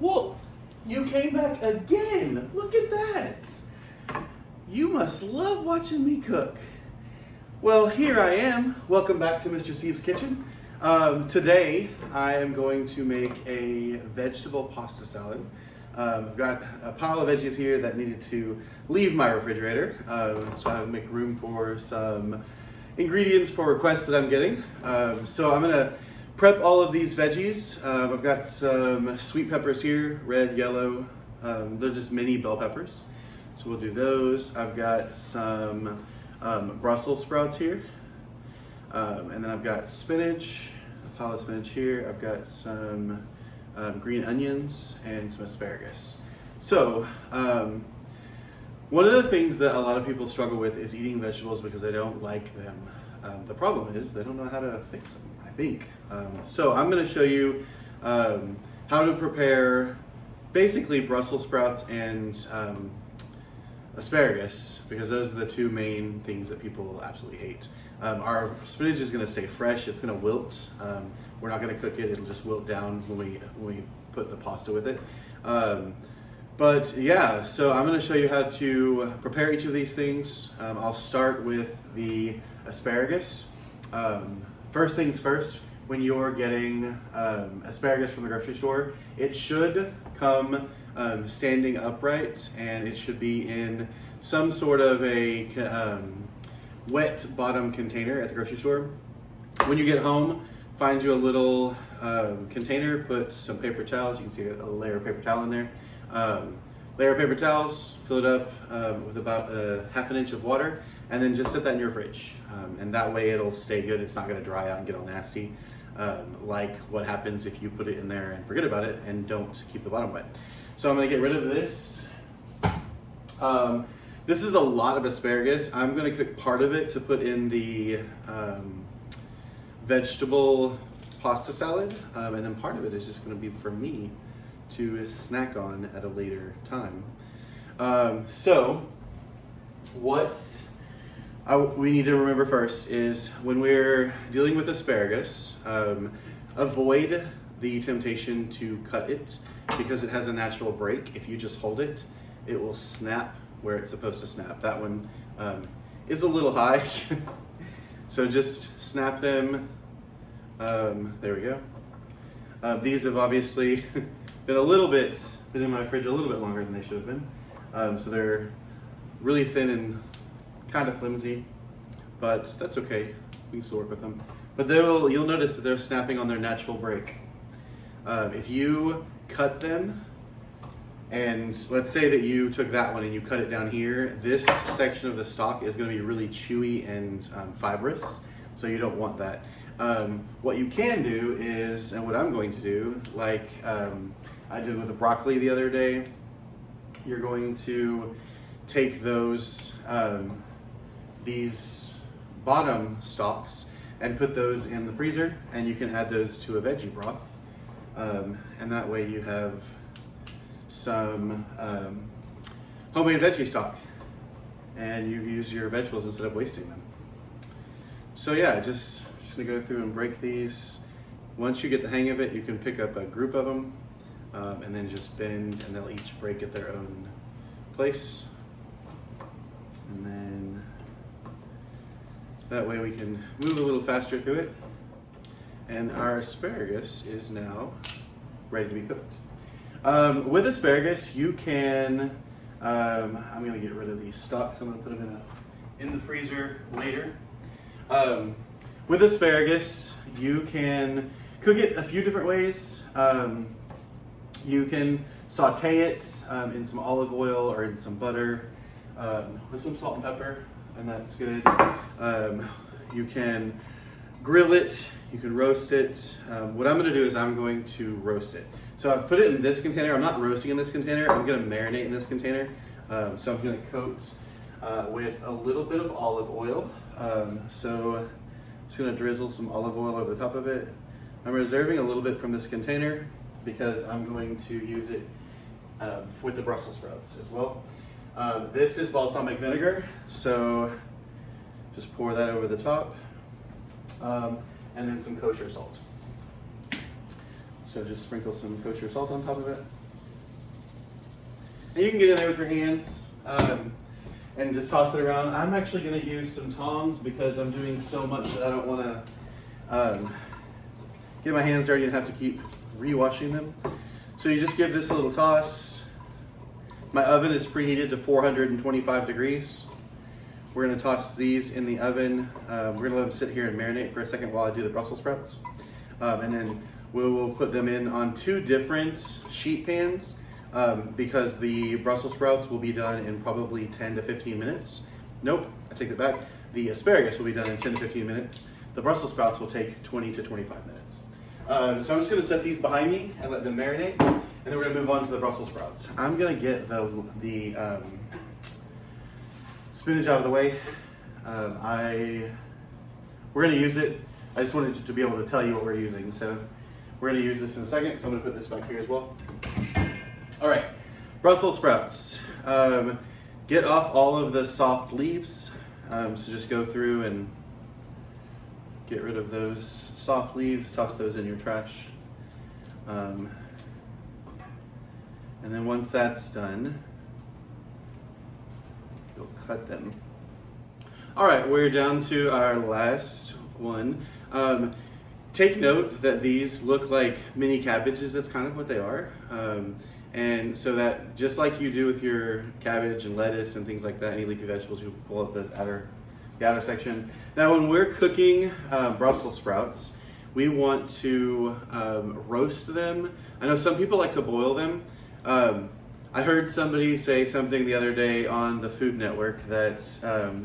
Well, you came back again. Look at that. You must love watching me cook. Well, here I am. Welcome back to Mr. Steve's Kitchen. Today, I am going to make a vegetable pasta salad. I've got a pile of veggies here that needed to leave my refrigerator, so I'll make room for some ingredients for requests that I'm getting. So I'm gonna prep all of these veggies. I've got some sweet peppers here, red, yellow. They're just mini bell peppers. So we'll do those. I've got some Brussels sprouts here. And then I've got spinach, a pile of spinach here. I've got some green onions and some asparagus. So one of the things that a lot of people struggle with is eating vegetables because they don't like them. The problem is they don't know how to fix them, I think. So I'm going to show you how to prepare basically Brussels sprouts and asparagus, because those are the two main things that people absolutely hate. Our spinach is going to stay fresh. It's going to wilt. We're not going to cook it. It'll just wilt down when we put the pasta with it. But yeah, so I'm going to show you how to prepare each of these things. I'll start with the asparagus. First things first, when you're getting asparagus from the grocery store, it should come standing upright, and it should be in some sort of a wet bottom container at the grocery store. When you get home, find you a little container, put some paper towels. You can see a layer of paper towel in there. Layer of paper towels, fill it up with about half an inch of water, and then just set that in your fridge. And that way it'll stay good. It's not going to dry out and get all nasty, like what happens if you put it in there and forget about it and don't keep the bottom wet. So I'm going to get rid of this. This is a lot of asparagus. I'm going to cook part of it to put in the vegetable pasta salad, and then part of it is just going to be for me to snack on at a later time. So what we need to remember first is when we're dealing with asparagus, avoid the temptation to cut it because it has a natural break. If you just hold it, it will snap where it's supposed to snap. That one is a little high. So just snap them. There we go. These have obviously been in my fridge a little bit longer than they should have been. So they're really thin and kind of flimsy, but that's okay. We can still work with them. But you'll notice that they're snapping on their natural break. If you cut them, and let's say that you took that one and you cut it down here, this section of the stalk is going to be really chewy and fibrous, so you don't want that. What you can do is, and what I'm going to do, like I did with the broccoli the other day, you're going to take those these bottom stalks and put those in the freezer, and you can add those to a veggie broth, and that way you have some homemade veggie stock, and you use your vegetables instead of wasting them. So yeah, just gonna go through and break these. Once you get the hang of it, you can pick up a group of them and then just bend, and they'll each break at their own place. And then that way we can move a little faster through it. And our asparagus is now ready to be cooked. With asparagus, you can, I'm gonna get rid of these stalks. I'm gonna put them in the freezer later. With asparagus, you can cook it a few different ways. You can saute it in some olive oil or in some butter with some salt and pepper, and that's good. You can grill it, you can roast it. What I'm going to do is I'm going to roast it. So I've put it in this container. I'm not roasting in this container. I'm going to marinate in this container. So I'm going to coat with a little bit of olive oil. So I'm just going to drizzle some olive oil over the top of it. I'm reserving a little bit from this container because I'm going to use it with the Brussels sprouts as well. This is balsamic vinegar, so just pour that over the top. And then some kosher salt. So just sprinkle some kosher salt on top of it. And you can get in there with your hands and just toss it around. I'm actually going to use some tongs because I'm doing so much that I don't want to get my hands dirty and have to keep re-washing them. So you just give this a little toss. My oven is preheated to 425 degrees. We're going to toss these in the oven. We're going to let them sit here and marinate for a second while I do the Brussels sprouts. And then we'll put them in on 2 different sheet pans because the Brussels sprouts will be done in probably 10 to 15 minutes. Nope, I take that back. The asparagus will be done in 10 to 15 minutes. The Brussels sprouts will take 20 to 25 minutes. So I'm just going to set these behind me and let them marinate. And then we're going to move on to the Brussels sprouts. I'm going to get the spinach out of the way. We're going to use it. I just wanted to be able to tell you what we're using. So we're going to use this in a second. So I'm going to put this back here as well. All right, Brussels sprouts. Get off all of the soft leaves. So just go through and get rid of those soft leaves. Toss those in your trash. And then once that's done, you'll cut them. All right, we're down to our last one. Take note that these look like mini cabbages. That's kind of what they are. And so that just like you do with your cabbage and lettuce and things like that, any leafy vegetables, you pull up the outer section. Now when we're cooking Brussels sprouts, we want to roast them. I know some people like to boil them. I heard somebody say something the other day on the Food Network that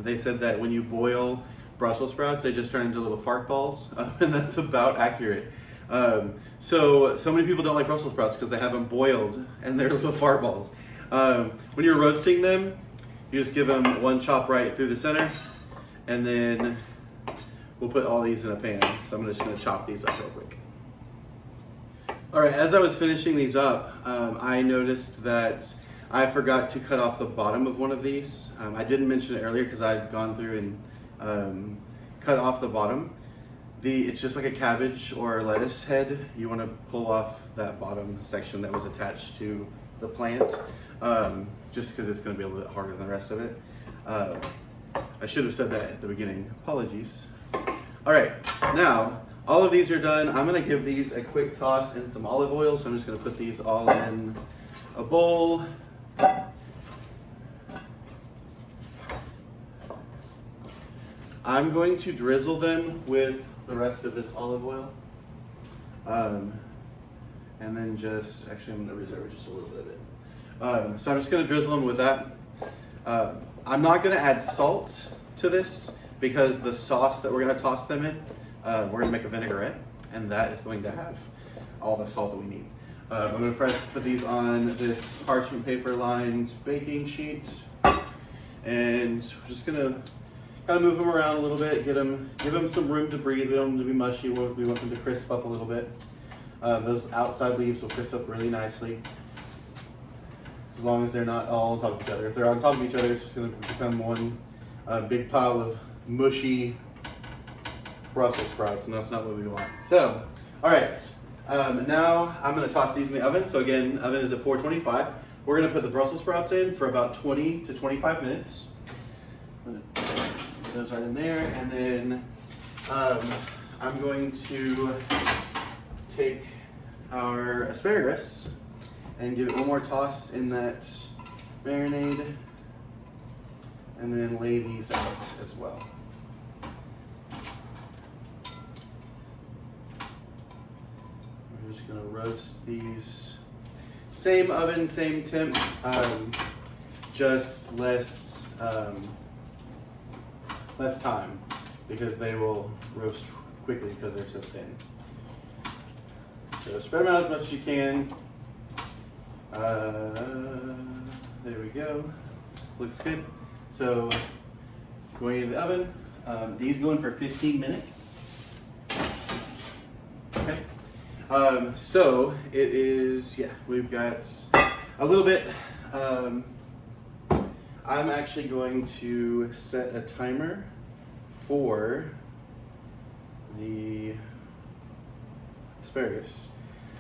they said that when you boil Brussels sprouts, they just turn into little fart balls, and that's about accurate. So many people don't like Brussels sprouts because they have them boiled and they're little fart balls. When you're roasting them, you just give them one chop right through the center, and then we'll put all these in a pan. So I'm just going to chop these up real quick. All right, as I was finishing these up, I noticed that I forgot to cut off the bottom of one of these. I didn't mention it earlier because I'd gone through and cut off the bottom. It's just like a cabbage or a lettuce head. You want to pull off that bottom section that was attached to the plant, just because it's going to be a little bit harder than the rest of it. I should have said that at the beginning. Apologies. All right, now all of these are done. I'm going to give these a quick toss in some olive oil. So I'm just going to put these all in a bowl. I'm going to drizzle them with the rest of this olive oil. And then actually I'm going to reserve just a little bit of it. So I'm just going to drizzle them with that. I'm not going to add salt to this because the sauce that we're going to toss them in, we're going to make a vinaigrette, and that is going to have all the salt that we need. I'm going to put these on this parchment paper lined baking sheet, and we're just going to kind of move them around a little bit, give them some room to breathe. We don't want them to be mushy. We want them to crisp up a little bit. Those outside leaves will crisp up really nicely, as long as they're not all on top of each other. If they're on top of each other, it's just going to become one big pile of mushy Brussels sprouts, and that's not what we want. So, all right, now I'm going to toss these in the oven. So again, oven is at 425. We're going to put the Brussels sprouts in for about 20 to 25 minutes. I'm going to put those right in there, and then I'm going to take our asparagus and give it one more toss in that marinade, and then lay these out as well. I'm just gonna roast these. Same oven, same temp, just less time, because they will roast quickly because they're so thin. So spread them out as much as you can. There we go. Looks good. So going into the oven. These go in for 15 minutes. Okay. So it is, we've got a little bit. I'm actually going to set a timer for the asparagus.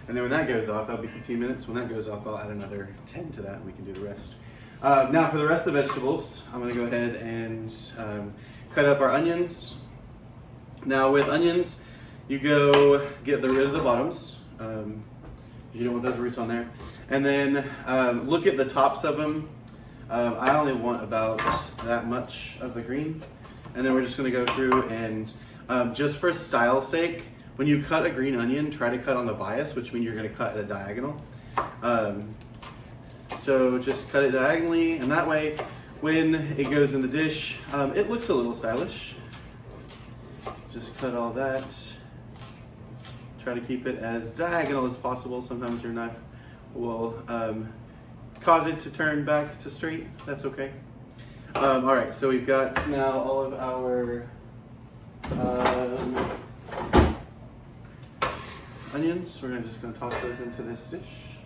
And then when that goes off, that'll be 15 minutes. When that goes off, I'll add another 10 to that and we can do the rest. Now for the rest of the vegetables, I'm gonna go ahead and cut up our onions. Now with onions, you go get rid of the bottoms. You don't want those roots on there. And then look at the tops of them. I only want about that much of the green. And then we're just gonna go through and just for style's sake, when you cut a green onion, try to cut on the bias, which means you're gonna cut at a diagonal. So just cut it diagonally, and that way, when it goes in the dish, it looks a little stylish. Just cut all that. Try to keep it as diagonal as possible. Sometimes your knife will cause it to turn back to straight. That's okay. All right, so we've got now all of our onions. We're just gonna toss those into this dish.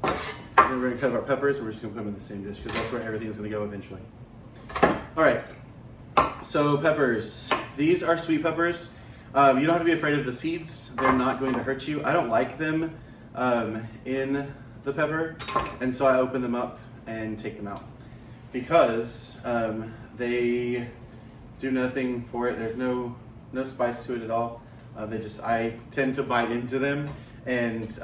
And then we're gonna cut up our peppers, and we're just gonna put them in the same dish because that's where everything's gonna go eventually. All right, so peppers. These are sweet peppers. You don't have to be afraid of the seeds. They're not going to hurt you. I don't like them in the pepper, and so I open them up and take them out because they do nothing for it. There's no spice to it at all. I tend to bite into them and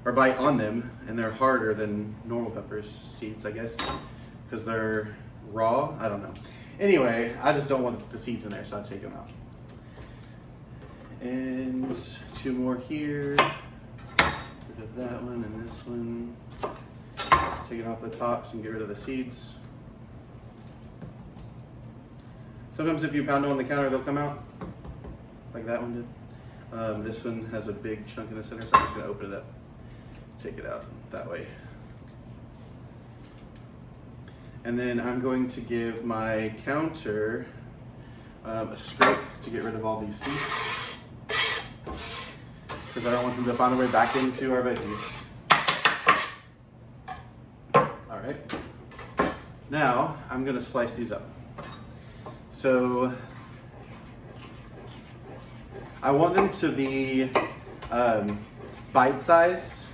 or bite on them, and they're harder than normal peppers seeds, I guess, because they're raw. I don't know. Anyway, I just don't want the seeds in there, so I take them out. And 2 more here. Rid of that one and this one. Take it off the tops and get rid of the seeds. Sometimes if you pound them on the counter, they'll come out, like that one did. This one has a big chunk in the center, so I'm just gonna open it up, take it out that way. And then I'm going to give my counter a scrape to get rid of all these seeds, because I don't want them to find their way back into our veggies. All right, now I'm gonna slice these up. So I want them to be bite size,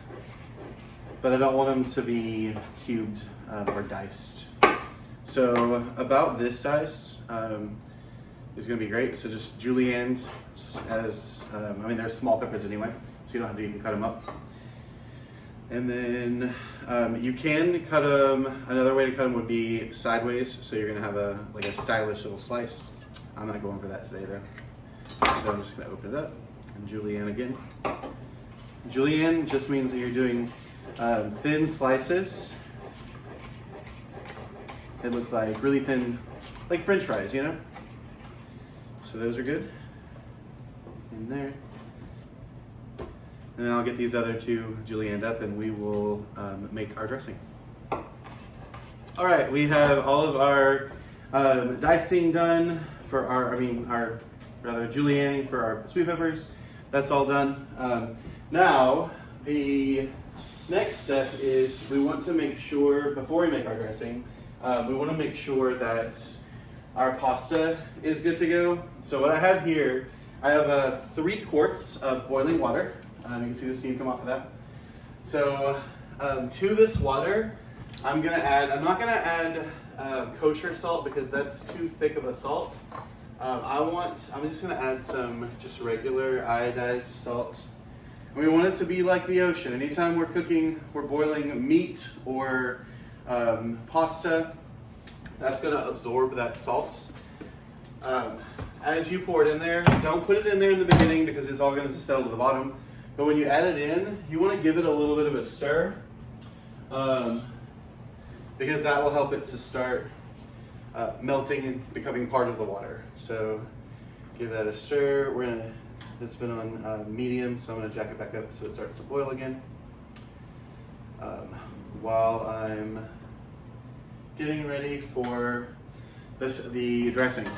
but I don't want them to be cubed or diced. So about this size is gonna be great. So just julienne as, they're small peppers anyway, so you don't have to even cut them up. And then you can cut them, another way to cut them would be sideways, so you're gonna have a stylish little slice. I'm not going for that today though. So I'm just gonna open it up, and julienne again. Julienne just means that you're doing thin slices. They look like really thin, like French fries, you know? So those are good in there. And then I'll get these other 2 julienned up, and we will make our dressing. All right, we have all of our dicing done for our julienning for our sweet peppers. That's all done. Now, the next step is we want to make sure, before we make our dressing, we want to make sure that our pasta is good to go. So what I have here, I have 3 quarts of boiling water. You can see the steam come off of that. So to this water, I'm not gonna add kosher salt because that's too thick of a salt. I'm just gonna add some just regular iodized salt. And we want it to be like the ocean. Anytime we're boiling meat or pasta, that's gonna absorb that salt. As you pour it in there, don't put it in there in the beginning because it's all gonna just settle to the bottom. But when you add it in, you want to give it a little bit of a stir, because that will help it to start melting and becoming part of the water. So give that a stir. It's been on medium, so I'm going to jack it back up so it starts to boil again. While I'm getting ready for the dressing.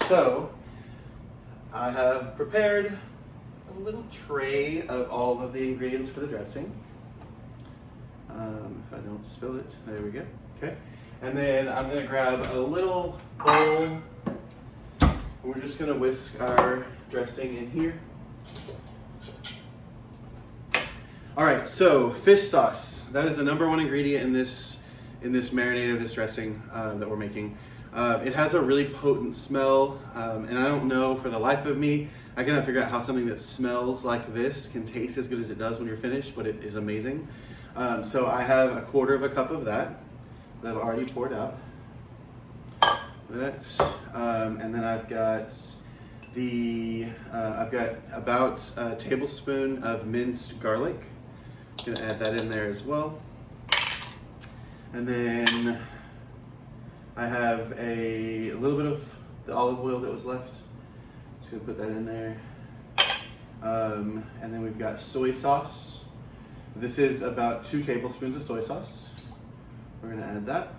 So I have prepared a little tray of all of the ingredients for the dressing. If I don't spill it, there we go. Okay, and then I'm gonna grab a little bowl. We're just gonna whisk our dressing in here. All right, so fish sauce. That is the #1 ingredient in this marinade of this dressing that we're making. It has a really potent smell, and I don't know for the life of me, I cannot figure out how something that smells like this can taste as good as it does when you're finished, but it is amazing. So I have 1/4 cup of that I've already poured out. And then I've got about a tablespoon of minced garlic. I'm gonna add that in there as well. And then I have a little bit of the olive oil that was left. Just gonna put that in there. And then we've got soy sauce. This is about 2 tablespoons of soy sauce. We're gonna add that.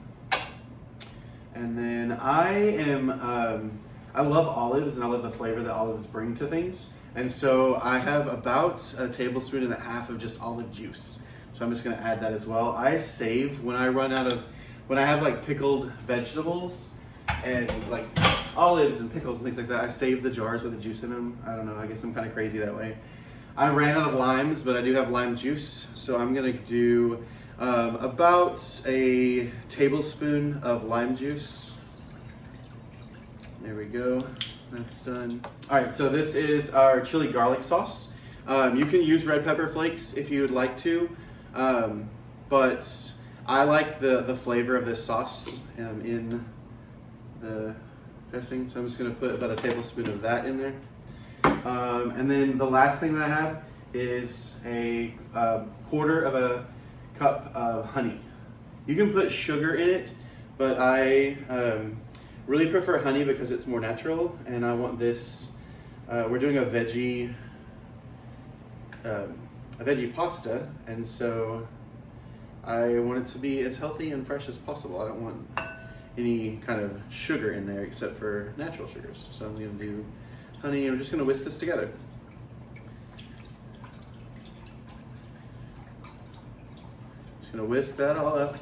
And then I love olives and I love the flavor that olives bring to things. And so I have about 1.5 tablespoons of just olive juice. So I'm just gonna add that as well. I save when I have like pickled vegetables and like olives and pickles and things like that. I save the jars with the juice in them. I don't know, I guess I'm kind of crazy that way. I ran out of limes, but I do have lime juice. So I'm gonna do about a tablespoon of lime juice. There we go, that's done. All right, so this is our chili garlic sauce. You can use red pepper flakes if you would like to, but I like the flavor of this sauce in the dressing, so I'm just gonna put about a tablespoon of that in there. And then the last thing that I have is a 1/4 cup of honey. You can put sugar in it, but I really prefer honey because it's more natural, and I want this, we're doing a veggie pasta, and so I want it to be as healthy and fresh as possible. I don't want any kind of sugar in there except for natural sugars. So I'm gonna do honey, and we're just gonna whisk this together. Just gonna whisk that all up.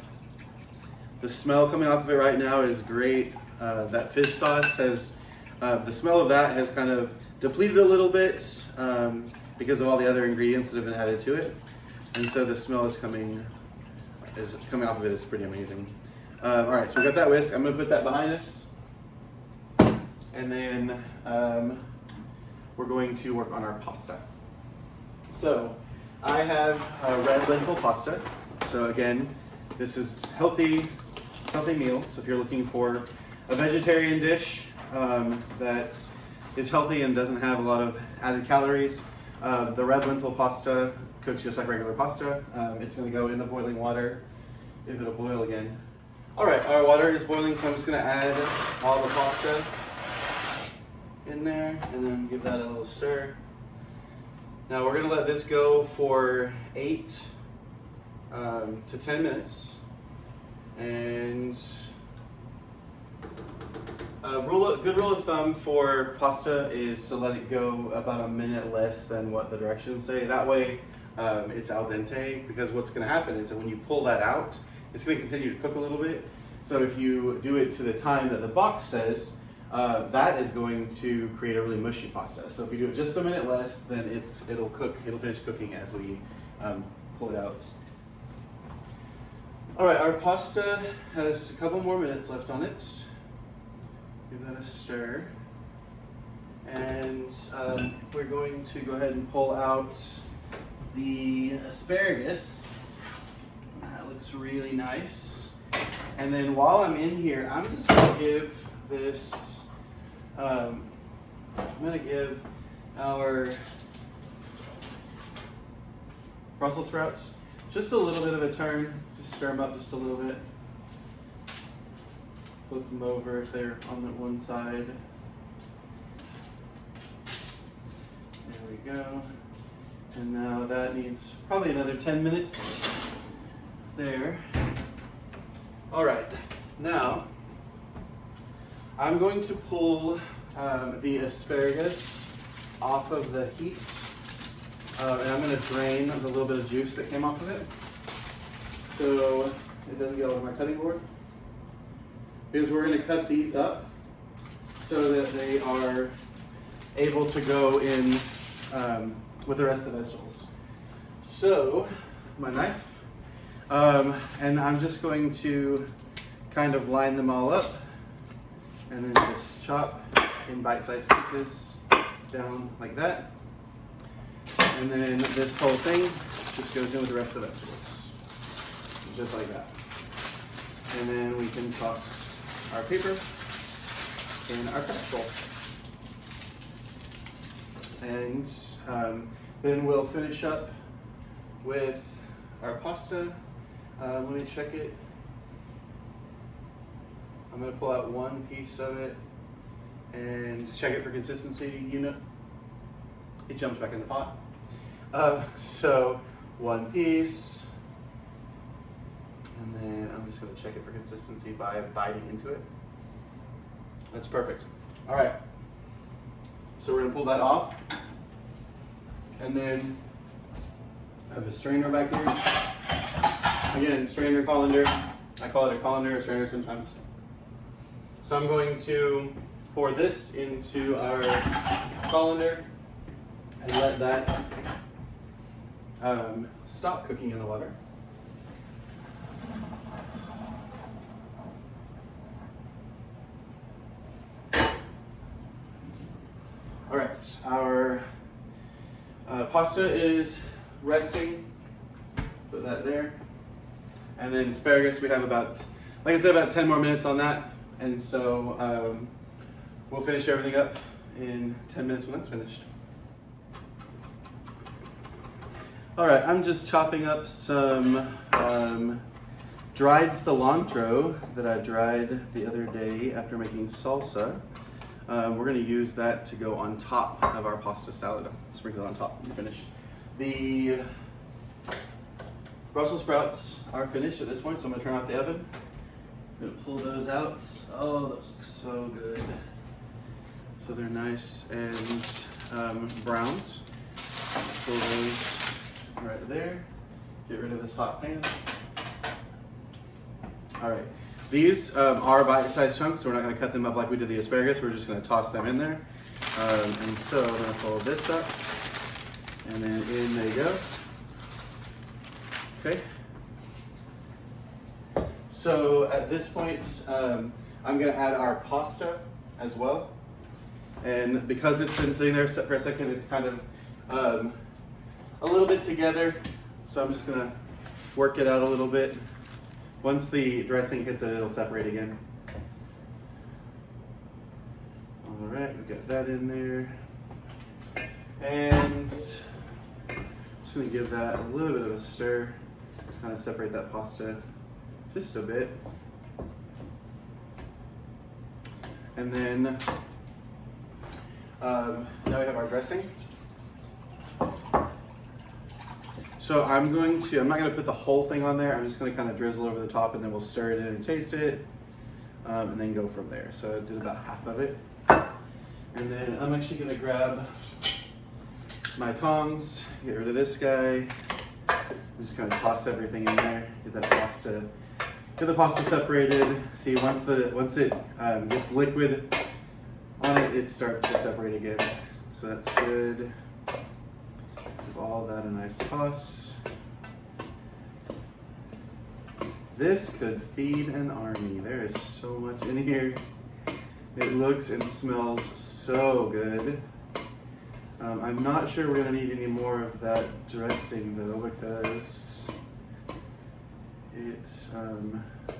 The smell coming off of it right now is great. That fish sauce has, the smell of that has kind of depleted a little bit because of all the other ingredients that have been added to it. And so the smell is coming off of it is pretty amazing. All right, so we got that whisk. I'm gonna put that behind us. And then we're going to work on our pasta. So I have red lentil pasta. So again, this is healthy meal. So if you're looking for a vegetarian dish that is healthy and doesn't have a lot of added calories, the red lentil pasta cooks just like regular pasta. It's gonna go in the boiling water, if it'll boil again. All right, our water is boiling, so I'm just gonna add all the pasta in there and then give that a little stir. Now we're gonna let this go for 8 to 10 minutes. And a good rule of thumb for pasta is to let it go about a minute less than what the directions say. That way it's al dente, because what's gonna happen is that when you pull that out, it's gonna continue to cook a little bit. So if you do it to the time that the box says, that is going to create a really mushy pasta. So if you do it just a minute less, then it'll finish cooking as we pull it out. All right, our pasta has just a couple more minutes left on it. Give that a stir. And we're going to go ahead and pull out the asparagus. That looks really nice. And then while I'm in here, I'm just gonna give this, I'm gonna give our Brussels sprouts just a little bit of a turn. Just stir them up just a little bit. Flip them over if they're on the one side. There we go. And now that needs probably another 10 minutes there. All right, now I'm going to pull the asparagus off of the heat, and I'm going to drain the little bit of juice that came off of it so it doesn't get all over my cutting board. Because we're going to cut these up so that they are able to go in with the rest of the vegetables. So, my knife, and I'm just going to kind of line them all up and then just chop in bite-sized pieces down like that. And then this whole thing just goes in with the rest of the vegetables, just like that. And then we can toss our paper in our casserole. And then we'll finish up with our pasta. Let me check it. I'm gonna pull out one piece of it and check it for consistency. You know, it jumps back in the pot. So one piece, and then I'm just gonna check it for consistency by biting into it. That's perfect. All right. So we're gonna pull that off, and then I have a strainer back here. Again, strainer, colander. I call it a colander or strainer sometimes. So I'm going to pour this into our colander and let that stop cooking in the water. All right, our pasta is resting. Put that there. And then asparagus, we have about, like I said, about 10 more minutes on that. And so we'll finish everything up in 10 minutes when that's finished. All right, I'm just chopping up some dried cilantro that I dried the other day after making salsa. We're gonna use that to go on top of our pasta salad. Sprinkle it on top and finish. The Brussels sprouts are finished at this point, so I'm gonna turn off the oven. I'm gonna pull those out. Oh, those look so good. So they're nice and browned. Pull those right there. Get rid of this hot pan. All right. These are bite-sized chunks, so we're not going to cut them up like we did the asparagus. We're just going to toss them in there. And so I'm going to fold this up, and then in they go. Okay. So at this point, I'm going to add our pasta as well. And because it's been sitting there for a second, it's kind of a little bit together. So I'm just going to work it out a little bit. Once the dressing hits it, it'll separate again. All right, we got that in there. And just gonna give that a little bit of a stir, kind of separate that pasta just a bit. And then now we have our dressing. So I'm not going to put the whole thing on there. I'm just going to kind of drizzle over the top, and then we'll stir it in and taste it, and then go from there. So I did about half of it. And then I'm actually going to grab my tongs, get rid of this guy. Just kind of toss everything in there, get the pasta separated. See, once it gets liquid on it, it starts to separate again. So that's good. Give all that a nice toss. This could feed an army. There is so much in here. It looks and smells so good. I'm not sure we're gonna need any more of that dressing though, because it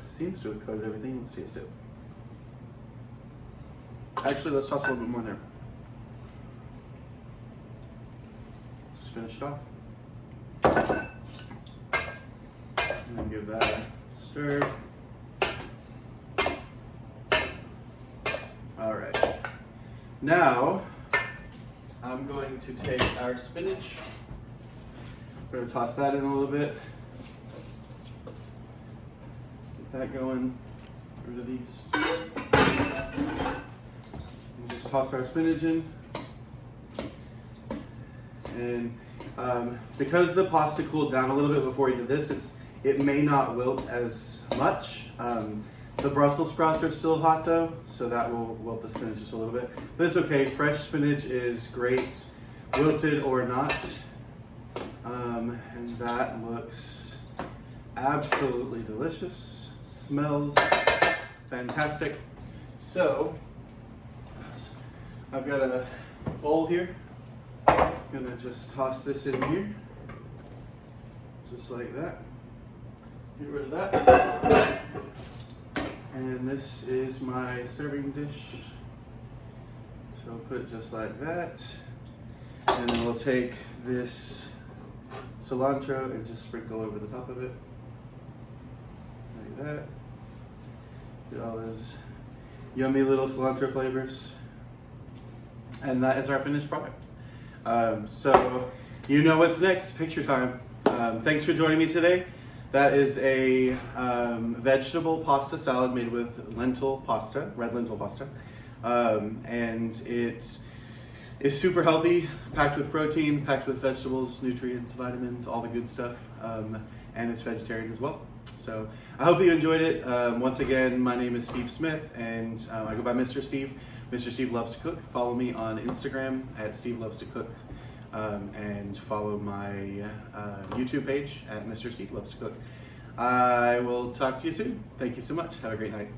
seems to have coated everything. Let's taste it. Actually, let's toss a little bit more in there. Just finish it off. And then give that a stir. All right. Now, I'm going to take our spinach. We're gonna toss that in a little bit. Get that going. Get rid of these. And just toss our spinach in. And because the pasta cooled down a little bit before we did this, it may not wilt as much. The Brussels sprouts are still hot though, so that will wilt the spinach just a little bit. But it's okay, fresh spinach is great, wilted or not. And that looks absolutely delicious. Smells fantastic. So, I've got a bowl here. I'm gonna just toss this in here. Just like that. Get rid of that. And this is my serving dish. So I'll put it just like that. And then we'll take this cilantro and just sprinkle over the top of it. Like that. Get all those yummy little cilantro flavors. And that is our finished product. So you know what's next, picture time. Thanks for joining me today. That is a vegetable pasta salad made with lentil pasta, red lentil pasta. And it is super healthy, packed with protein, packed with vegetables, nutrients, vitamins, all the good stuff. And it's vegetarian as well. So I hope you enjoyed it. Once again, my name is Steve Smith, and I go by Mr. Steve. Mr. Steve Loves to Cook. Follow me on Instagram at Steve Loves to Cook. And follow my YouTube page at Mr. Steve Loves to Cook. I will talk to you soon. Thank you so much. Have a great night.